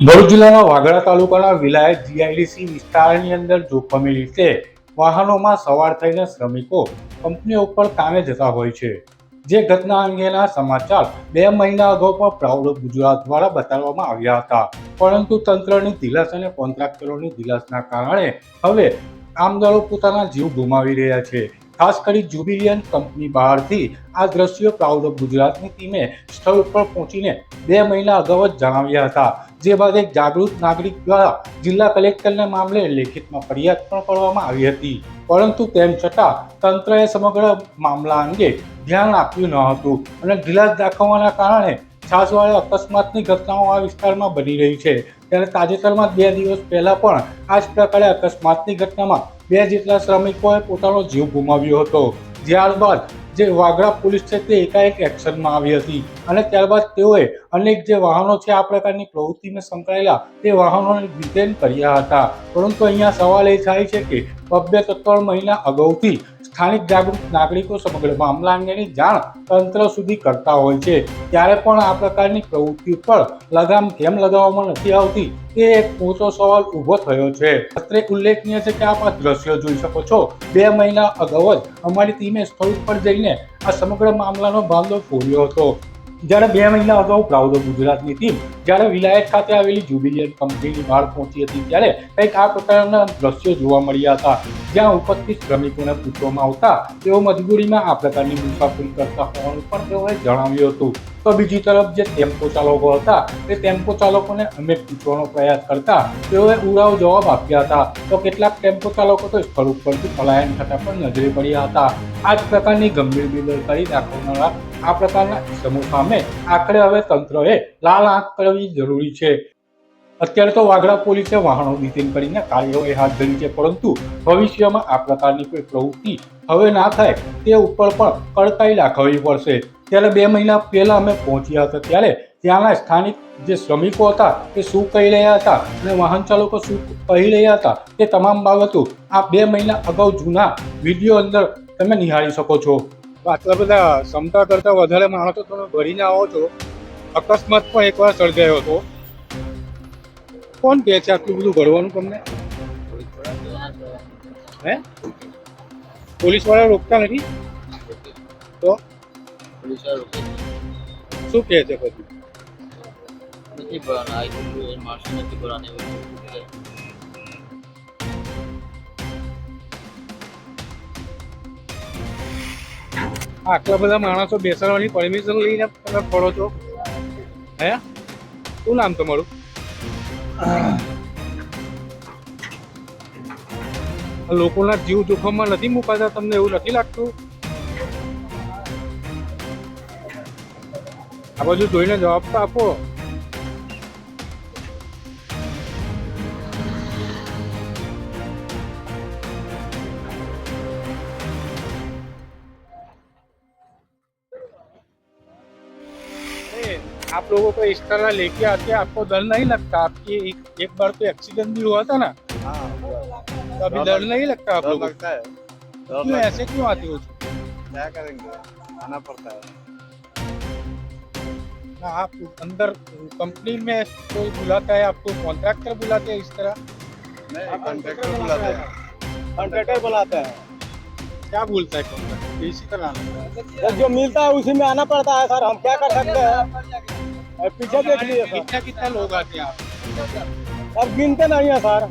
ભરૂચ જિલ્લાના વાગરા તાલુકાના વિલાયત જીઆઈડીસી વિસ્તારની અંદર જોખમી રીતે વાહનોમાં સવાર થઈને શ્રમિકો કંપનીઓ ઉપર કામે જતા હોય છે। જે ઘટના અંગેના સમાચાર 2 મહિના અગાઉ પણ પ્રાઉડ ઓફ ગુજરાત દ્વારા બતાવવામાં આવ્યા હતા, પરંતુ તંત્રની ઢીલાસ અને કોન્ટ્રાક્ટરોની ઢીલાસના કારણે હવે કામદારો પોતાના જીવ ગુમાવી રહ્યા છે। ખાસ કરી જ્યુબિલિયન્ટ કંપની બહારથી આ દ્રશ્યો પ્રાઉડ ઓફ ગુજરાતની ટીમે સ્થળ ઉપર પહોંચીને 2 મહિના અગાઉ જ જણાવ્યા હતા। જે બાદ એક જાગૃત નાગરિક દ્વારા જિલ્લા કલેક્ટરને મામલે લેખિતમાં ફરિયાદ પણ કરવામાં આવી હતી, પરંતુ તેમ છતાં તંત્રએ સમગ્ર મામલા અંગે ધ્યાન આપ્યું ન હતું અને ઢીલાસ દાખવવાના કારણે છાસવાડે અકસ્માતની ઘટનાઓ આ વિસ્તારમાં બની રહી છે। ત્યારે તાજેતરમાં 2 દિવસ પહેલા પણ આ જ પ્રકારે અકસ્માતની ઘટનામાં 2 જેટલા શ્રમિકોએ પોતાનો જીવ ગુમાવ્યો હતો। ત્યારબાદ જે વાગરા પોલીસ છે તે એકાએક એક્શનમાં આવી હતી અને ત્યારબાદ તેઓએ અનેક જે વાહનો છે આ પ્રકારની પ્રવૃત્તિમાં સંકળાયેલા તે વાહનોને ડિટેન કર્યા હતા। પરંતુ અહીંયા સવાલ એ થાય છે કે 2-3 મહિના અગાઉથી સ્થાનિક જાગૃત નાગરિકો સમગ્ર મામલા અંગેની જાણ તંત્ર સુધી કરતા હોય છે, ત્યારે પણ આ પ્રકારની પ્રવૃત્તિ પર લગામ કેમ લગાવવામાં નથી આવતી તે એક મોટો સવાલ ઊભો થયો છે। અત્રે ઉલ્લેખનીય છે કે આપ આ દ્રશ્યો જોઈ શકો છો। 2 મહિના અગાઉ જ અમારી ટીમે સ્થળ પર જઈને આ સમગ્ર મામલાનો ભાંડો ફોડ્યો હતો। જ્યારે 2 મહિના અગાઉ પ્રાઉડ ઓફ ગુજરાતની ટીમ જ્યારે વિલાયત ખાતે આવેલી જ્યુબિલિયન્ટ કંપનીની બહાર પહોંચી હતી ત્યારે કંઈક આ પ્રકારના દ્રશ્યો જોવા મળ્યા હતા, જ્યાં ઉપસ્થિત શ્રમિકોને પૂછવામાં આવતા તેઓ મજબૂરીમાં આ પ્રકારની મુસાફરી કરતા હોવાનું પણ તેઓએ જણાવ્યું હતું। તો બીજી તરફ જે ટેમ્પો ચાલકો હતા તે ટેમ્પો ચાલકોને અમે પૂછવાનો પ્રયાસ કરતા તેઓએ ઉડાવ જવાબ આપ્યા હતા, તો કેટલાક ટેમ્પો ચાલકો તો સ્થળ ઉપરથી પલાયન થતા પણ નજરે પડ્યા હતા। આ જ પ્રકારની ગંભીર બેદરકારી દાખવનારા આ પ્રકારના ઇસમો સામે આખરે હવે તંત્રએ લાલ આંખ કરવી જરૂરી છે। અત્યારે તો વાગરા પોલીસે વાહનો ડિટેન કરીને કાર્યવાહી હાથ ધરી છે, પરંતુ ભવિષ્યમાં આ પ્રકારની કોઈ પ્રવૃત્તિ હવે ના થાય તે ઉપર પણ કડકાઈ દાખવવી પડશે। ત્યારે 2 મહિના પહેલા અમે પહોંચ્યા હતા ત્યારે ત્યાંના સ્થાનિક જે શ્રમિકો હતા તે શું કહી રહ્યા હતા અને વાહન ચાલકો શું કહી રહ્યા હતા તે તમામ બાબતો આ 2 મહિના અગાઉ જૂના વિડીયો અંદર તમે નિહાળી શકો છો। આટલા બધા ક્ષમતા કરતા વધારે માણસો તમે ભરીને આવો છો, અકસ્માત પણ એકવાર સર્જાયો હતો। કોણ કહે છે આટલું બધું ભરવાનું તમને? હે, પોલીસ વાળા રોકતા નથી તો શું કહે છે પછી? આટલા બધા માણસો બેસાડવાની પરમિશન લઈને તમે ફરો છો? હે, શું નામ તમારું? લોકોના જીવ જોખમમાં નથી મુકાતા? તમને એવું નથી લાગતું? આ બાજુ જોઈને જવાબ તો આપો। आप लोगों को इस तरह लेके आते आपको डर नहीं लगता? आपकी एक बार तो एक्सीडेंट भी हुआ था ना, तो अभी डर नहीं लगता आप लोगों को? क्यों ऐसे क्यों आते हो? क्या करेंगे, आना पड़ता है। ना आप अंदर कंपनी में कोई बुलाता है आपको, कॉन्ट्रैक्टर बुलाते हैं इस तरह? नहीं, कॉन्ट्रैक्टर बुलाते हैं। कॉन्ट्रैक्टर बुलाते हैं। क्या बोलता है कॉन्ट्रैक्टर? इसी तरह आना? जो मिलता है उसी में आना पड़ता है सर, हम क्या कर सकते हैं। पीछे देख लीजिए सर, कितना कितना लोग आते हैं आप? अब गिनते नहीं है सर।